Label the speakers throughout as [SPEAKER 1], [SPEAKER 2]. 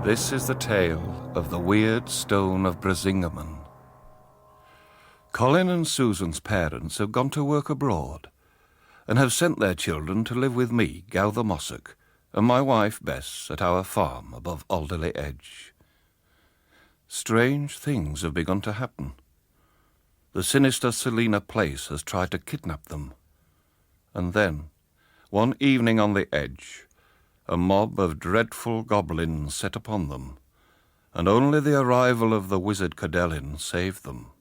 [SPEAKER 1] This is the tale of the weird stone of Brasingamen. Colin and Susan's parents have gone to work abroad and have sent their children to live with me, Gowther Mossock, and my wife Bess at our farm above Alderley Edge. Strange things have begun to happen. The sinister Selina Place has tried to kidnap them. And then, one evening on the edge, a mob of dreadful goblins set upon them, and only the arrival of the wizard Cadelin saved them.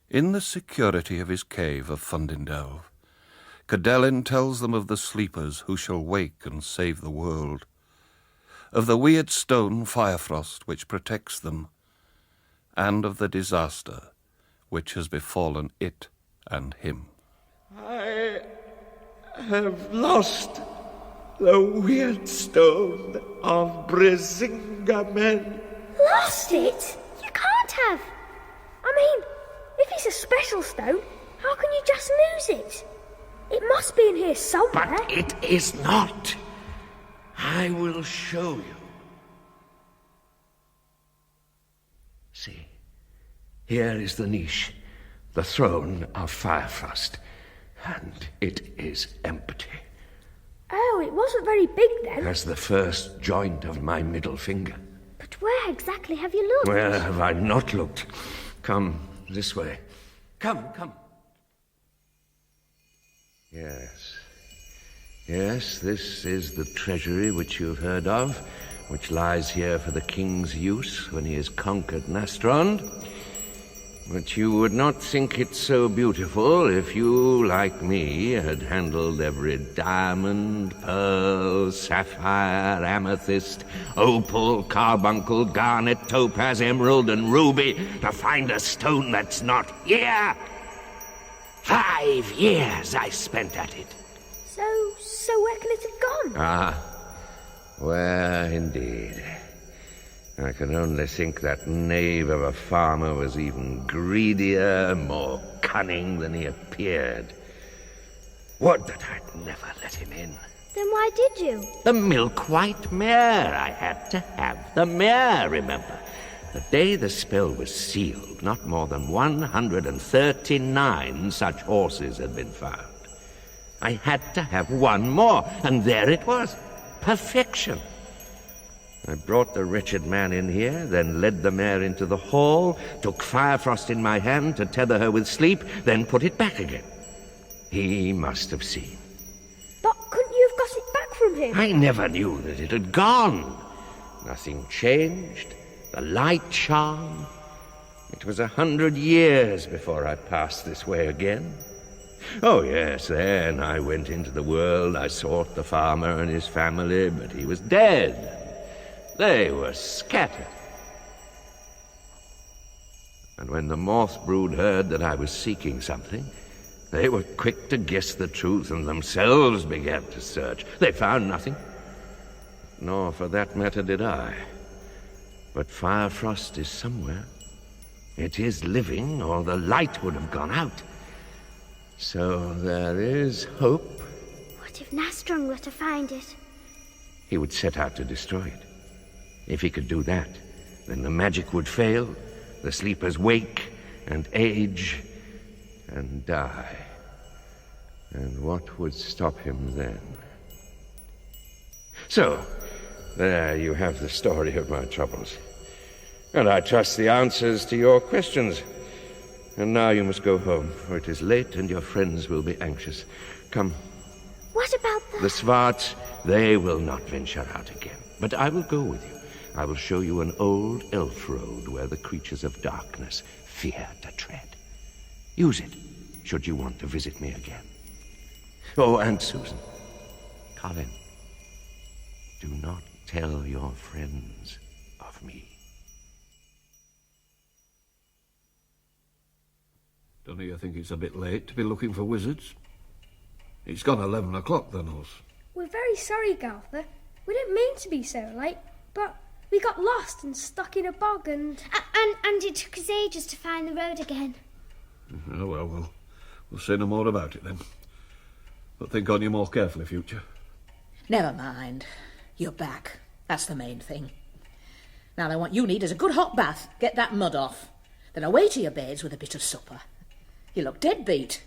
[SPEAKER 1] In the security of his cave of Fundindelve, Cadelin tells them of the sleepers who shall wake and save the world, of the weird stone Firefrost which protects them, and of the disaster which has befallen it and him.
[SPEAKER 2] I have lost the weird stone of brasingamen.
[SPEAKER 3] Lost it? You can't have. I mean, if it's a special stone, how can you just lose it? It must be in here somewhere.
[SPEAKER 2] But it is not. I will show you. See, here is the niche, the throne of Firefrost, and it is empty.
[SPEAKER 3] Oh, it wasn't very big then.
[SPEAKER 2] As the first joint of my middle finger.
[SPEAKER 3] But where exactly have you looked?
[SPEAKER 2] Where have I not looked? Come this way. Come. Yes, this is the treasury which you've heard of, which lies here for the king's use when he has conquered Nastrond. But you would not think it so beautiful if you, like me, had handled every diamond, pearl, sapphire, amethyst, opal, carbuncle, garnet, topaz, emerald, and ruby to find a stone that's not here. 5 years I spent at it.
[SPEAKER 3] So where can it have gone?
[SPEAKER 2] Where indeed. I can only think that knave of a farmer was even greedier, more cunning than he appeared. Would that I'd never let him in.
[SPEAKER 3] Then why did you?
[SPEAKER 2] The milk-white mare I had to have. The mare, remember. The day the spell was sealed, not more than 139 such horses had been found. I had to have one more, and there it was. Perfection. I brought the wretched man in here, then led the mare into the hall, took Firefrost in my hand to tether her with sleep, then put it back again. He must have seen.
[SPEAKER 3] But couldn't you have got it back from him?
[SPEAKER 2] I never knew that it had gone. Nothing changed. The light shone. It was 100 years before I passed this way again. Oh, yes, then I went into the world. I sought the farmer and his family, but he was dead. They were scattered. And when the moth brood heard that I was seeking something, they were quick to guess the truth and themselves began to search. They found nothing. Nor, for that matter, did I. But Firefrost is somewhere. It is living, or the light would have gone out. So there is hope.
[SPEAKER 3] What if Nastrong were to find it?
[SPEAKER 2] He would set out to destroy it. If he could do that, then the magic would fail, the sleepers wake, and age, and die. And what would stop him then? So, there you have the story of my troubles. And I trust the answers to your questions. And now you must go home, for it is late and your friends will be anxious. Come.
[SPEAKER 3] What about
[SPEAKER 2] the Svarts? They will not venture out again. But I will go with you. I will show you an old elf road where the creatures of darkness fear to tread. Use it, should you want to visit me again. Oh, and Susan, Colin, do not tell your friends of me.
[SPEAKER 1] Don't you think it's a bit late to be looking for wizards? It's gone 11 o'clock, then, us.
[SPEAKER 3] We're very sorry, Gowther. We didn't mean to be so late, but we got lost and stuck in a bog and it took us ages to find the road again.
[SPEAKER 1] Oh, well, we'll say no more about it, then. But think on you more carefully, future.
[SPEAKER 4] Never mind. You're back. That's the main thing. Now then, what you need is a good hot bath. Get that mud off. Then away to your beds with a bit of supper. You look dead beat.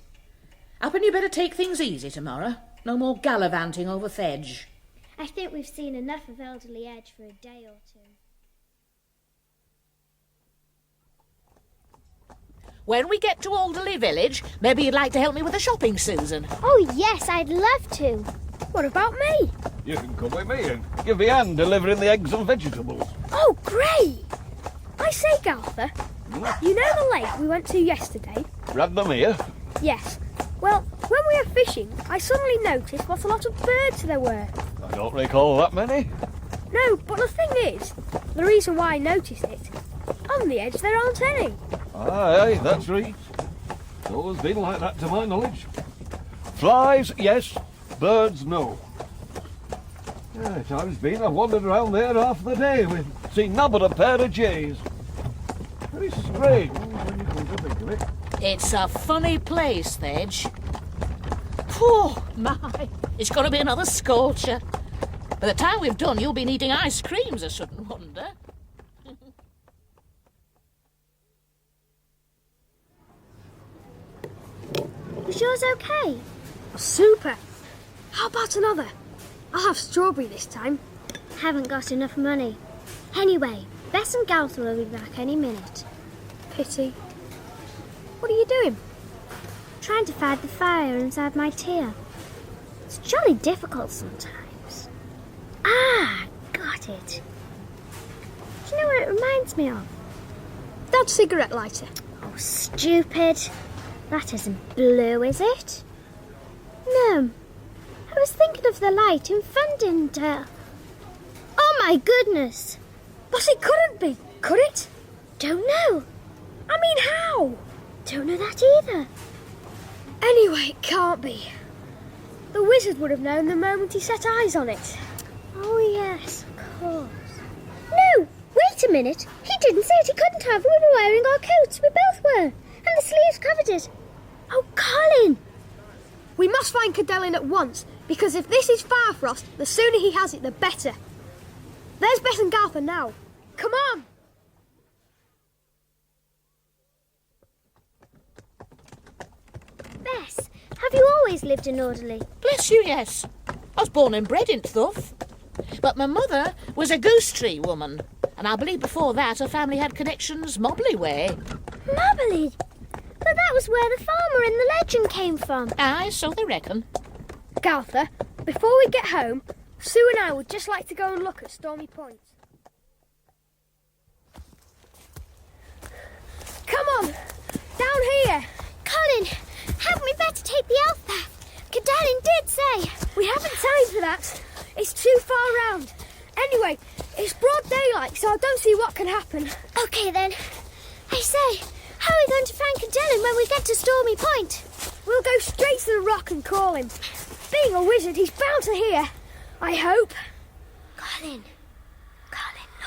[SPEAKER 4] Happen you better take things easy tomorrow. No more gallivanting over th' edge.
[SPEAKER 3] I think we've seen enough of Elderly Edge for a day or two.
[SPEAKER 4] When we get to Alderley Village, maybe you'd like to help me with the shopping, Susan.
[SPEAKER 3] Oh, yes, I'd love to. What about me?
[SPEAKER 5] You can come with me and give me a hand delivering the eggs and vegetables.
[SPEAKER 3] Oh, great! I say, Galther, you know the lake we went to yesterday?
[SPEAKER 5] Grab them here.
[SPEAKER 3] Yes. Well, when we were fishing, I suddenly noticed what a lot of birds there were.
[SPEAKER 5] I don't recall that many.
[SPEAKER 3] No, but the thing is, the reason why I noticed it, on the edge there aren't any.
[SPEAKER 5] Aye, that's right. It's always been like that to my knowledge. Flies, yes. Birds, no. Yeah, time's been I've wandered around there half the day with seen none but a pair of jays. Very strange when you come to think of it.
[SPEAKER 4] It's a funny place, th' edge. Oh, my. It's going to be another scorcher. By the time we've done, you'll be needing ice creams, I shouldn't wonder.
[SPEAKER 3] Was yours okay? Super. How about another? I'll have strawberry this time. Haven't got enough money. Anyway, Bess and Galther will be back any minute. Pity. What are you doing? Trying to fight the fire inside my tear. It's jolly difficult sometimes. Ah, got it. Do you know what it reminds me of? That cigarette lighter. Oh, stupid. That isn't blue, is it? No. I was thinking of the light in Fundindale. Oh my goodness! But it couldn't be, could it? Don't know. I mean, how? Don't know that either. Anyway, it can't be. The wizard would have known the moment he set eyes on it. Oh yes, of course. No, wait a minute. He didn't say it, he couldn't have. We were wearing our coats, we both were. And the sleeves covered it. Oh, Colin! We must find Cadellin at once, because if this is Firefrost, the sooner he has it, the better. There's Bess and Galther now. Come on! Bess, have you always lived in Alderley?
[SPEAKER 4] Bless you, yes. I was born and bred in Thuff. But my mother was a goose tree woman, and I believe before that her family had connections Mobley way.
[SPEAKER 3] Mobley? But that was where the farmer in the legend came from.
[SPEAKER 4] Aye, so they reckon.
[SPEAKER 3] Galther, before we get home, Sue and I would just like to go and look at Stormy Point. Come on, down here. Colin, hadn't we better take the elf path? Cadellin did say. We haven't time for that. It's too far round. Anyway, it's broad daylight, so I don't see what can happen. Okay then. I say, how are we going to find Cadellin when we get to Stormy Point? We'll go straight to the rock and call him. Being a wizard, he's bound to hear. I hope. Colin,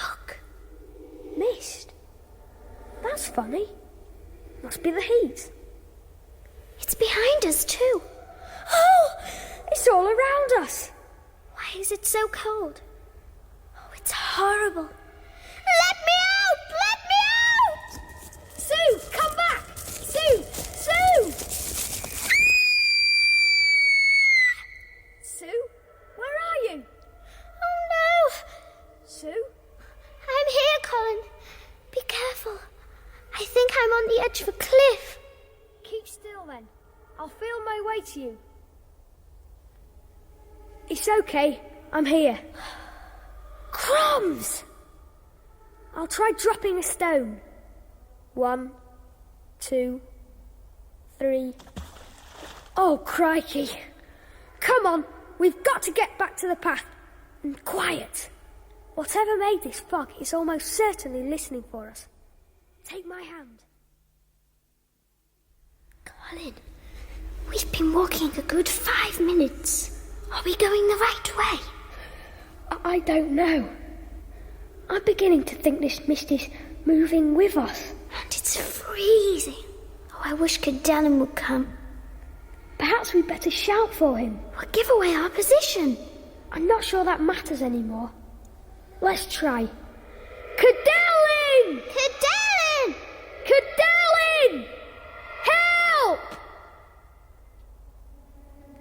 [SPEAKER 3] look. Mist. That's funny. Must be the heat. It's behind us too. Oh, it's all around us. Why is it so cold? Oh, it's horrible. Let me out! Let me out! Sue, come back! Sue! Sue! Sue, where are you? Oh no! Sue? I'm here, Colin. Be careful. I think I'm on the edge of a cliff. Keep still then. I'll feel my way to you. It's okay. I'm here. Crumbs! I'll try dropping a stone. 1, 2, 3. Oh, crikey. Come on, we've got to get back to the path. And quiet. Whatever made this fog is almost certainly listening for us. Take my hand. Colin, we've been walking a good 5 minutes. Are we going the right way? I don't know. I'm beginning to think this mist is moving with us. And it's freezing. Oh, I wish Cadellin would come. Perhaps we'd better shout for him. We'll give away our position. I'm not sure that matters anymore. Let's try. Cadelin! Cadelin! Cadelin! Help!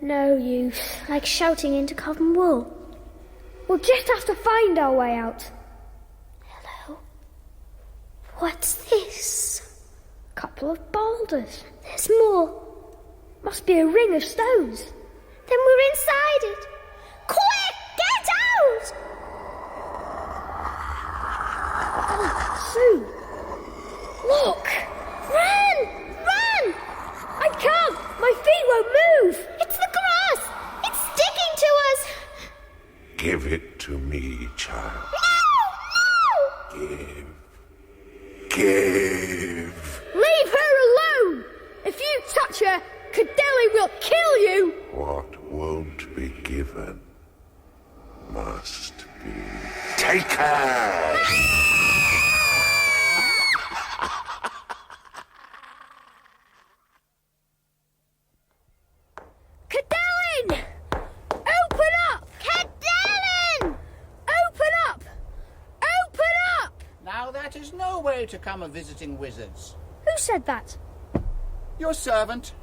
[SPEAKER 3] No use, like shouting into cotton wool. We'll just have to find our way out. Hello? What's this? A couple of boulders. There's more. Must be a ring of stones. Then we're inside it. Quick, get out! Oh, Sue. Look! Run! Run! I can't! My feet won't move! It's the grass! It's sticking to us!
[SPEAKER 2] Give it to me, child.
[SPEAKER 3] No! No!
[SPEAKER 2] Give.
[SPEAKER 3] Leave her alone! If you touch her, Cadelli will kill you!
[SPEAKER 2] What won't be given must be taken.
[SPEAKER 3] Cadelin! Open up! Cadelin! Open up! Open up!
[SPEAKER 6] Now that is no way to come of visiting wizards.
[SPEAKER 3] Who said that?
[SPEAKER 6] Your servant.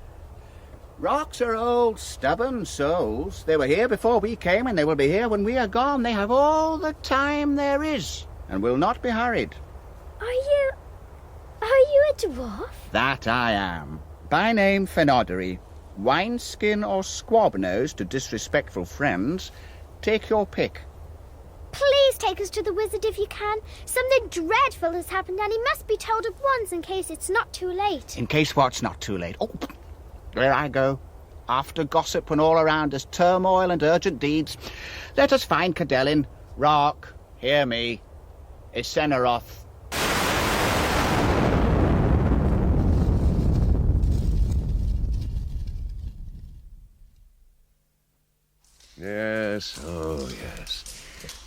[SPEAKER 6] Rocks are old, stubborn souls. They were here before we came, and they will be here when we are gone. They have all the time there is, and will not be hurried.
[SPEAKER 3] Are you a dwarf?
[SPEAKER 6] That I am. By name Fenodary. Wineskin or Squabnose to disrespectful friends. Take your pick.
[SPEAKER 3] Please take us to the wizard if you can. Something dreadful has happened and he must be told at once in case it's not too late.
[SPEAKER 6] In case what's not too late. Oh, there I go. After gossip when all around us turmoil and urgent deeds, let us find Cadelin. Rock, hear me. Isenaroth.
[SPEAKER 2] Yes, oh yes.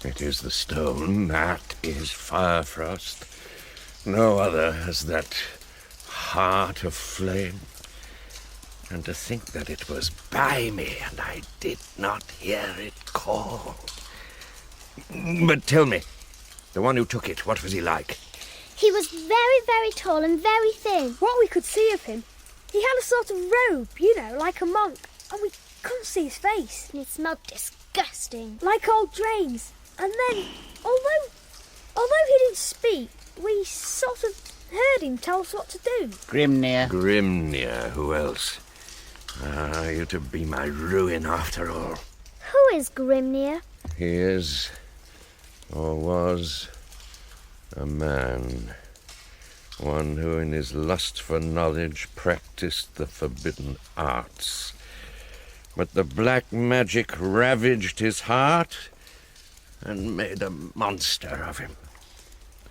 [SPEAKER 2] It is the stone. That is Firefrost. No other has that heart of flame. And to think that it was by me and I did not hear it call. But tell me, the one who took it, what was he like?
[SPEAKER 3] He was very, very tall and very thin. What we could see of him, he had a sort of robe, like a monk, and we couldn't see his face. And it smelled disgusting. Like old drains. And then, although he didn't speak, we sort of heard him tell us what to do.
[SPEAKER 6] Grimnir.
[SPEAKER 2] Grimnir, who else? You're to be my ruin after all.
[SPEAKER 3] Who is Grimnir?
[SPEAKER 2] He is, or was, a man. One who in his lust for knowledge practiced the forbidden arts. But the black magic ravaged his heart and made a monster of him.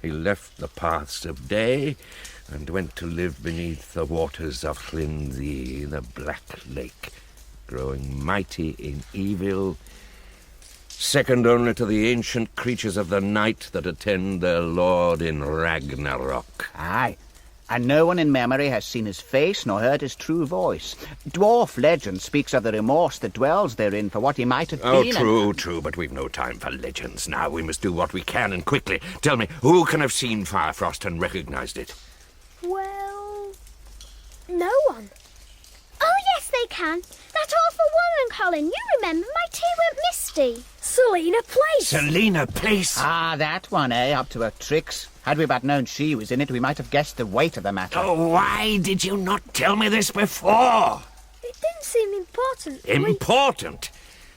[SPEAKER 2] He left the paths of day and went to live beneath the waters of Llynthi, the Black Lake, growing mighty in evil, second only to the ancient creatures of the night that attend their lord in Ragnarok.
[SPEAKER 6] Aye, and no one in memory has seen his face nor heard his true voice. Dwarf legend speaks of the remorse that dwells therein for what he might have been.
[SPEAKER 2] True, but we've no time for legends now. We must do what we can, and quickly. Tell me, who can have seen Firefrost and recognized it?
[SPEAKER 3] Well, no one. Oh, yes, they can. That awful woman, Colin. You remember, my tea went misty. Selina Place.
[SPEAKER 2] Selina Place?
[SPEAKER 6] Ah, that one, eh? Up to her tricks. Had we but known she was in it, we might have guessed the weight of the matter.
[SPEAKER 2] Oh, why did you not tell me this before?
[SPEAKER 3] It didn't seem important.
[SPEAKER 2] Important?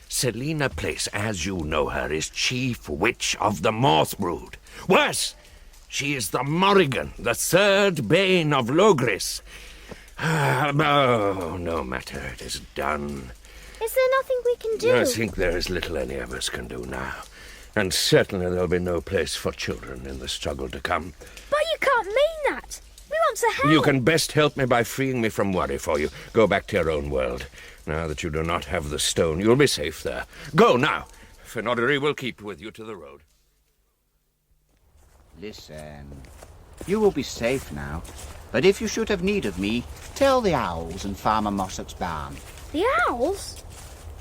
[SPEAKER 2] Selina Place, as you know her, is chief witch of the Morthbrood. Worse, she is the Morrigan, the third bane of Logris. No matter, it is done.
[SPEAKER 3] Is there nothing we can do?
[SPEAKER 2] I think there is little any of us can do now. And certainly there'll be no place for children in the struggle to come.
[SPEAKER 3] But you can't mean that. We want to help.
[SPEAKER 2] You can best help me by freeing me from worry for you. Go back to your own world. Now that you do not have the stone, you'll be safe there. Go now. Fenodary will keep with you to the road.
[SPEAKER 6] Listen, you will be safe now. But if you should have need of me, tell the owls in Farmer Mossock's barn.
[SPEAKER 3] The owls?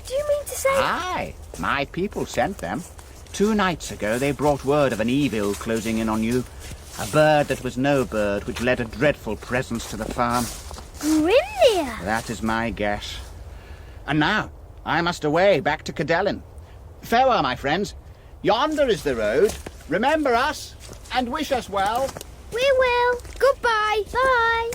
[SPEAKER 3] Do you mean to say...
[SPEAKER 6] Aye, my people sent them. 2 nights ago they brought word of an evil closing in on you. A bird that was no bird, which led a dreadful presence to the farm.
[SPEAKER 3] Grimnir!
[SPEAKER 6] That is my guess. And now, I must away, back to Cadelin. Farewell, my friends. Yonder is the road. Remember us, and wish us well.
[SPEAKER 3] We will. Goodbye. Bye.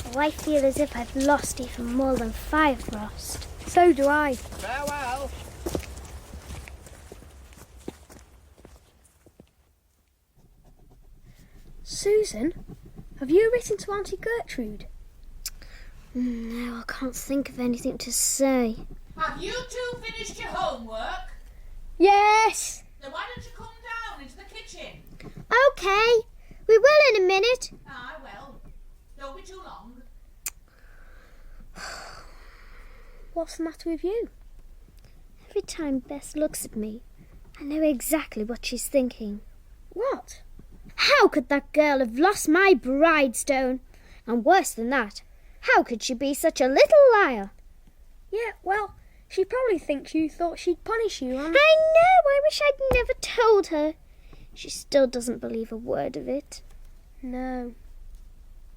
[SPEAKER 3] Oh, I feel as if I've lost even more than Firefrost.
[SPEAKER 7] So do I.
[SPEAKER 6] Farewell.
[SPEAKER 7] Susan, have you written to Auntie Gertrude?
[SPEAKER 3] No, I can't think of anything to say.
[SPEAKER 4] Have you two finished your homework?
[SPEAKER 7] Yes!
[SPEAKER 4] Then why don't you come down into the kitchen?
[SPEAKER 3] Okay, we will in a minute.
[SPEAKER 4] Ah, well, don't be too long.
[SPEAKER 7] What's the matter with you?
[SPEAKER 3] Every time Bess looks at me, I know exactly what she's thinking.
[SPEAKER 7] What?
[SPEAKER 3] How could that girl have lost my bridestone? And worse than that, how could she be such a little liar?
[SPEAKER 7] Yeah, well, she probably thinks you thought she'd punish you and...
[SPEAKER 3] I know, I wish I'd never told her. She still doesn't believe a word of it.
[SPEAKER 7] No.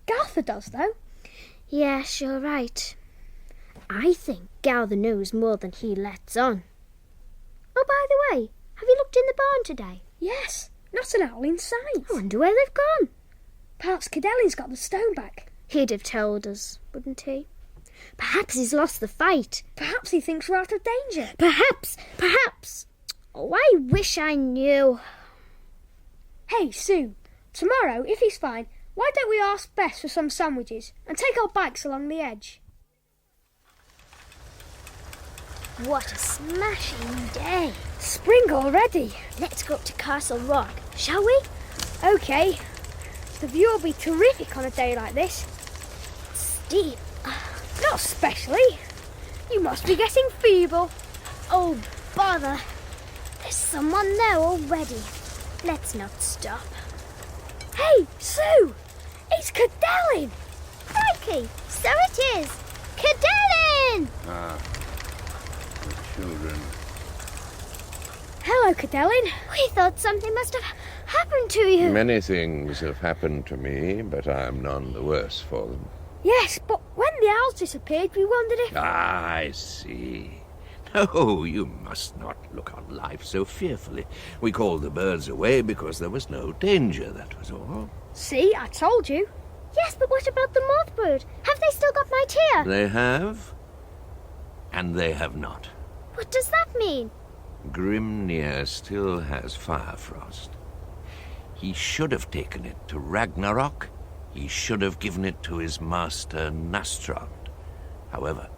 [SPEAKER 7] Gartha does, though.
[SPEAKER 3] Yes, you're right. I think Gartha knows more than he lets on. Oh, by the way, have you looked in the barn today?
[SPEAKER 7] Yes, not an owl in sight.
[SPEAKER 3] I wonder where they've gone.
[SPEAKER 7] Perhaps Cadelin's got the stone back.
[SPEAKER 3] He'd have told us, wouldn't he? Perhaps he's lost the fight.
[SPEAKER 7] Perhaps he thinks we're out of danger.
[SPEAKER 3] Perhaps. Oh, I wish I knew.
[SPEAKER 7] Hey, Sue, tomorrow, if he's fine, why don't we ask Bess for some sandwiches and take our bikes along the edge?
[SPEAKER 3] What a smashing day.
[SPEAKER 7] Spring already.
[SPEAKER 3] Let's go up to Castle Rock, shall we?
[SPEAKER 7] OK. The view will be terrific on a day like this.
[SPEAKER 3] Steep.
[SPEAKER 7] Not especially. You must be getting feeble.
[SPEAKER 3] Oh, bother. There's someone there already. Let's not stop.
[SPEAKER 7] Hey, Sue! It's Cadelin!
[SPEAKER 3] Crikey, so it is. Cadelin!
[SPEAKER 2] The children.
[SPEAKER 7] Hello, Cadelin.
[SPEAKER 3] We thought something must have happened to you.
[SPEAKER 2] Many things have happened to me, but I am none the worse for them.
[SPEAKER 7] Yes, but when the owls disappeared, we wondered if...
[SPEAKER 2] Ah, I see. No, you must not look on life so fearfully. We called the birds away because there was no danger, that was all.
[SPEAKER 7] See, I told you.
[SPEAKER 3] Yes, but what about the moth brood? Have they still got my tear?
[SPEAKER 2] They have, and they have not.
[SPEAKER 3] What does that mean?
[SPEAKER 2] Grimnir still has Firefrost. He should have taken it to Ragnarok. He should have given it to his master Nastrond. However,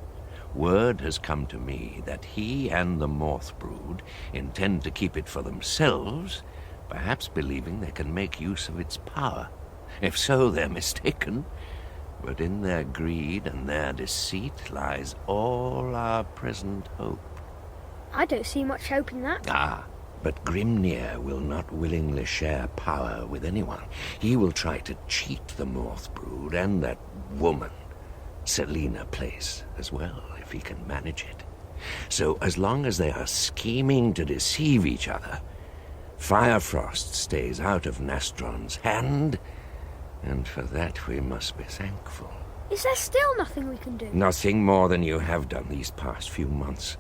[SPEAKER 2] word has come to me that he and the moth brood intend to keep it for themselves, perhaps believing they can make use of its power. If so, they're mistaken. But in their greed and their deceit lies all our present hope.
[SPEAKER 7] I don't see much hope in that.
[SPEAKER 2] Ah, but Grimnir will not willingly share power with anyone. He will try to cheat the moth brood and that woman, Selena Place, as well, if he can manage it. So as long as they are scheming to deceive each other, Firefrost stays out of Nastrond's hand, and for that we must be thankful.
[SPEAKER 7] Is there still nothing we can do?
[SPEAKER 2] Nothing more than you have done these past few months.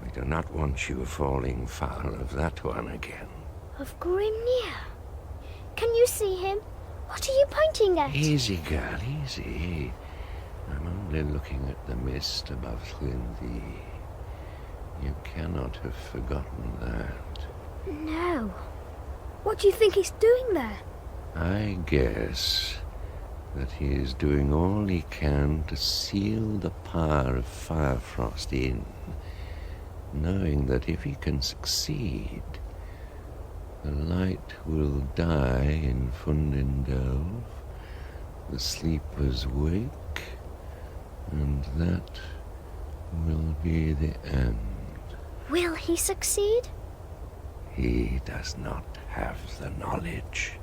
[SPEAKER 2] We do not want you falling foul of that one again.
[SPEAKER 3] Of Grimnir? Can you see him? What are you pointing at?
[SPEAKER 2] Easy, girl, easy. I'm only looking at the mist above Llynthi. You cannot have forgotten that.
[SPEAKER 3] No.
[SPEAKER 7] What do you think he's doing there?
[SPEAKER 2] I guess that he is doing all he can to seal the power of Firefrost in, knowing that if he can succeed, the light will die in Fundindolf, the sleepers wake, and that will be the end.
[SPEAKER 3] Will he succeed?
[SPEAKER 2] He does not have the knowledge,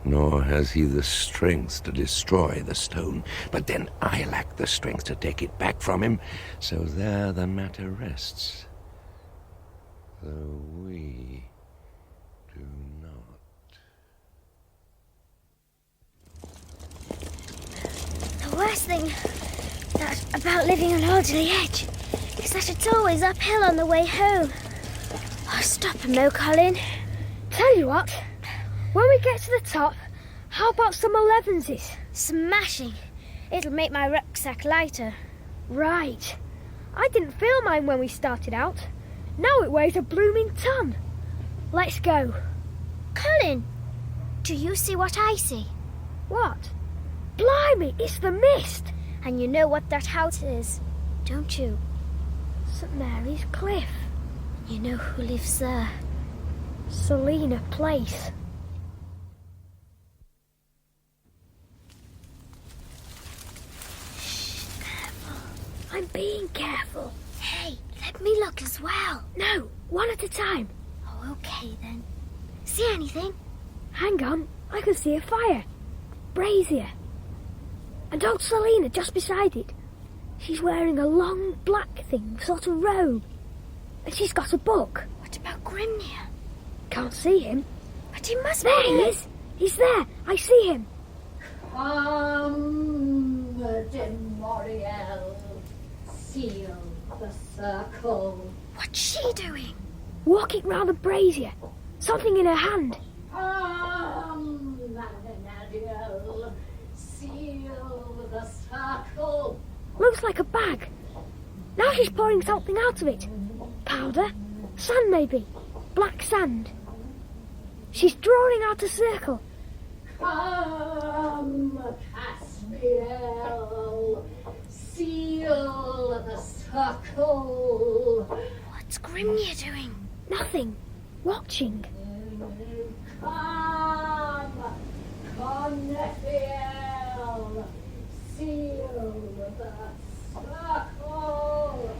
[SPEAKER 2] nor has he the strength to destroy the stone. But then I lack the strength to take it back from him, so there the matter rests. Though we
[SPEAKER 3] worst thing about living on Alderley Edge is that it's always uphill on the way home. Oh, stop a mo, Colin.
[SPEAKER 7] Tell you what, when we get to the top, how about some 11s?
[SPEAKER 3] Smashing. It'll make my rucksack lighter.
[SPEAKER 7] Right. I didn't feel mine when we started out. Now it weighs a blooming ton. Let's go.
[SPEAKER 3] Colin, do you see what I see?
[SPEAKER 7] What? Blimey, it's the mist.
[SPEAKER 3] And you know what that house is, don't you?
[SPEAKER 7] St Mary's Cliff.
[SPEAKER 3] You know who lives there?
[SPEAKER 7] Selina Place.
[SPEAKER 3] Shh, careful.
[SPEAKER 7] I'm being careful.
[SPEAKER 3] Hey, let me look as well.
[SPEAKER 7] No, one at a time.
[SPEAKER 3] Oh, okay then. See anything?
[SPEAKER 7] Hang on, I can see a fire. Brazier. And old Selina just beside it. She's wearing a long black thing, sort of robe. And she's got a book.
[SPEAKER 3] What about Grimnir?
[SPEAKER 7] Can't see him.
[SPEAKER 3] But he must
[SPEAKER 7] There
[SPEAKER 3] be.
[SPEAKER 7] he is. He's there. I see him.
[SPEAKER 4] Come, Moriel, seal the circle.
[SPEAKER 3] What's she doing?
[SPEAKER 7] Walking round a brazier. Something in her hand.
[SPEAKER 4] Come, Madanadiel, seal the circle.
[SPEAKER 7] Looks like a bag. Now she's pouring something out of it. Powder? Sand maybe. Black sand. She's drawing out a circle.
[SPEAKER 4] Come, Caspiel, seal the circle.
[SPEAKER 3] What's Grimnir doing?
[SPEAKER 7] Nothing. Watching.
[SPEAKER 4] Come, Cornethiel, seal the circle.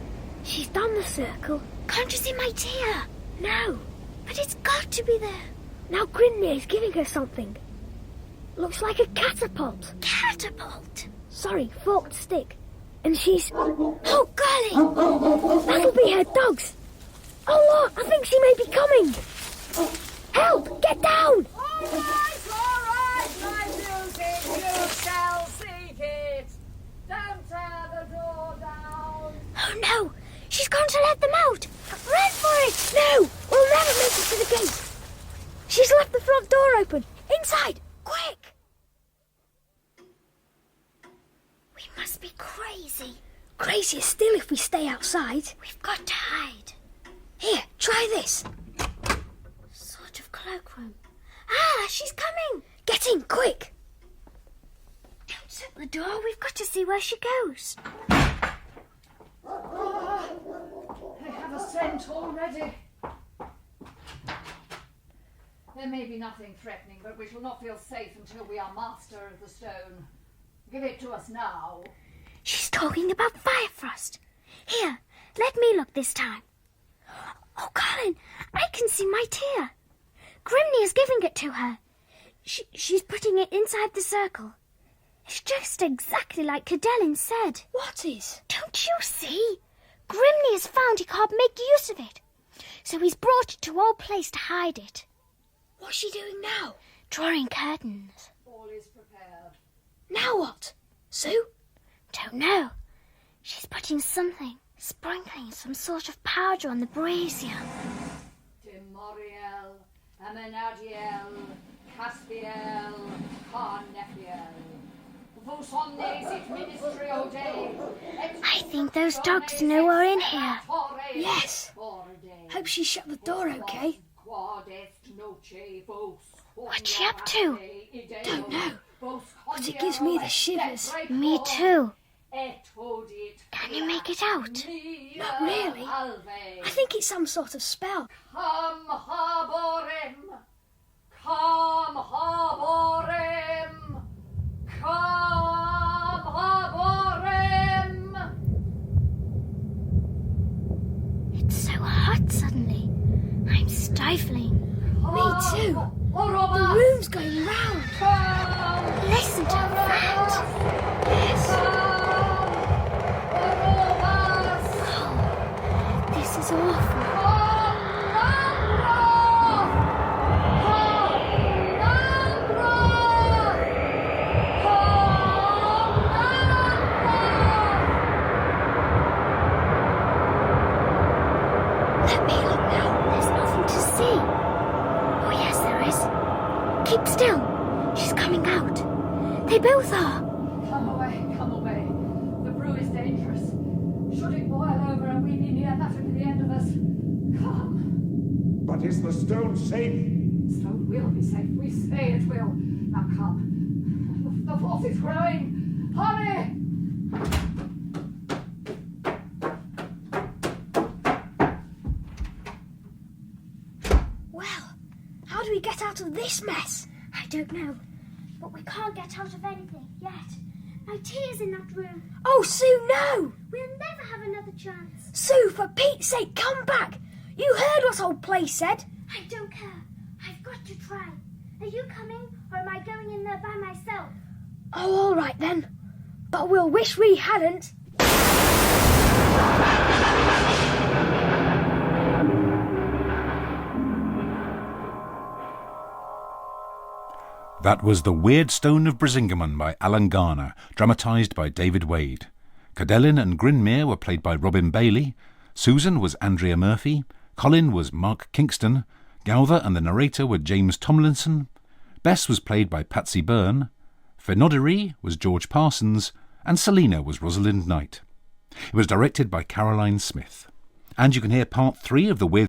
[SPEAKER 7] She's done the circle.
[SPEAKER 3] Can't you see my tear?
[SPEAKER 7] No.
[SPEAKER 3] But it's got to be there.
[SPEAKER 7] Now Grimnir's giving her something. Looks like a catapult.
[SPEAKER 3] Catapult.
[SPEAKER 7] Sorry, forked stick. And she's...
[SPEAKER 3] Oh, golly!
[SPEAKER 7] That'll be her dogs. Oh, Lord, I think she may be coming. Help! Get down!
[SPEAKER 8] All right, my music, you shall seek it. Don't tear the door down.
[SPEAKER 3] Oh, no! She's going to let them out! Run for it!
[SPEAKER 7] No! We'll never make it to the gate. She's left the front door open. Inside!
[SPEAKER 3] Quick! We must be crazy.
[SPEAKER 7] Crazier still if we stay outside.
[SPEAKER 3] We've got to hide.
[SPEAKER 7] Here, try this.
[SPEAKER 3] Sort of cloakroom. Ah, she's coming!
[SPEAKER 7] Get in, quick!
[SPEAKER 3] Don't shut the door. We've got to see where she goes.
[SPEAKER 8] I have a scent already. There may be nothing threatening, but we shall not feel safe until we are master of the stone. Give it to us now.
[SPEAKER 3] She's talking about Firefrost. Here, let me look this time. Oh, Colin, I can see my tear. Grimnir's giving it to her. She's putting it inside the circle. It's just exactly like Cadelin said.
[SPEAKER 7] What is?
[SPEAKER 3] Don't you see? Grimnir's found he can't make use of it. So he's brought it to our place to hide it.
[SPEAKER 7] What's she doing now?
[SPEAKER 3] Drawing curtains.
[SPEAKER 8] All is prepared.
[SPEAKER 7] Now what? Sue?
[SPEAKER 3] Don't know. She's putting something, sprinkling some sort of powder on the brazier.
[SPEAKER 8] Timoriel, Amenadiel, Caspiel, Carnethiel. Vos omnes et ministrio Dei.
[SPEAKER 3] I think those dogs know we're in here.
[SPEAKER 7] Yes. Hope she shut the door okay.
[SPEAKER 3] What's she up to?
[SPEAKER 7] Don't know. But it gives me the shivers.
[SPEAKER 3] Me too. Can you make it out?
[SPEAKER 7] Not really. I think it's some sort of spell.
[SPEAKER 8] Come harborim, come harborim, come harborim.
[SPEAKER 3] It's so hot suddenly. I'm stifling.
[SPEAKER 7] Me too. The room's going round.
[SPEAKER 3] Listen to that. Yes. Oh, this is awful. Hey, look now. There's nothing to see. Oh, yes, there is. Keep still. She's coming out. They both are.
[SPEAKER 8] Come away, come away. The brew is dangerous. Should it boil over and we be near, that would be the end of us. Come.
[SPEAKER 9] But is the stone safe?
[SPEAKER 8] Stone will be safe. We say it will. Now come. The force is growing. Hurry!
[SPEAKER 3] Well, how do we get out of this mess? I don't know. But we can't get out of anything yet. My tea's in that room. Oh, Sue, no! We'll never have another chance. Sue, for Pete's sake, come back. You heard what old Place said. I don't care. I've got to try. Are you coming, or am I going in there by myself? Oh, all right then. But we'll wish we hadn't.
[SPEAKER 10] That was The Weirdstone of Brasingamen by Alan Garner, dramatised by David Wade. Cadelin and Grinmere were played by Robin Bailey. Susan was Andrea Murphy. Colin was Mark Kingston. Gowther and the narrator were James Tomlinson. Bess was played by Patsy Byrne. Fenodiri was George Parsons. And Selina was Rosalind Knight. It was directed by Caroline Smith. And you can hear part 3 of The Weird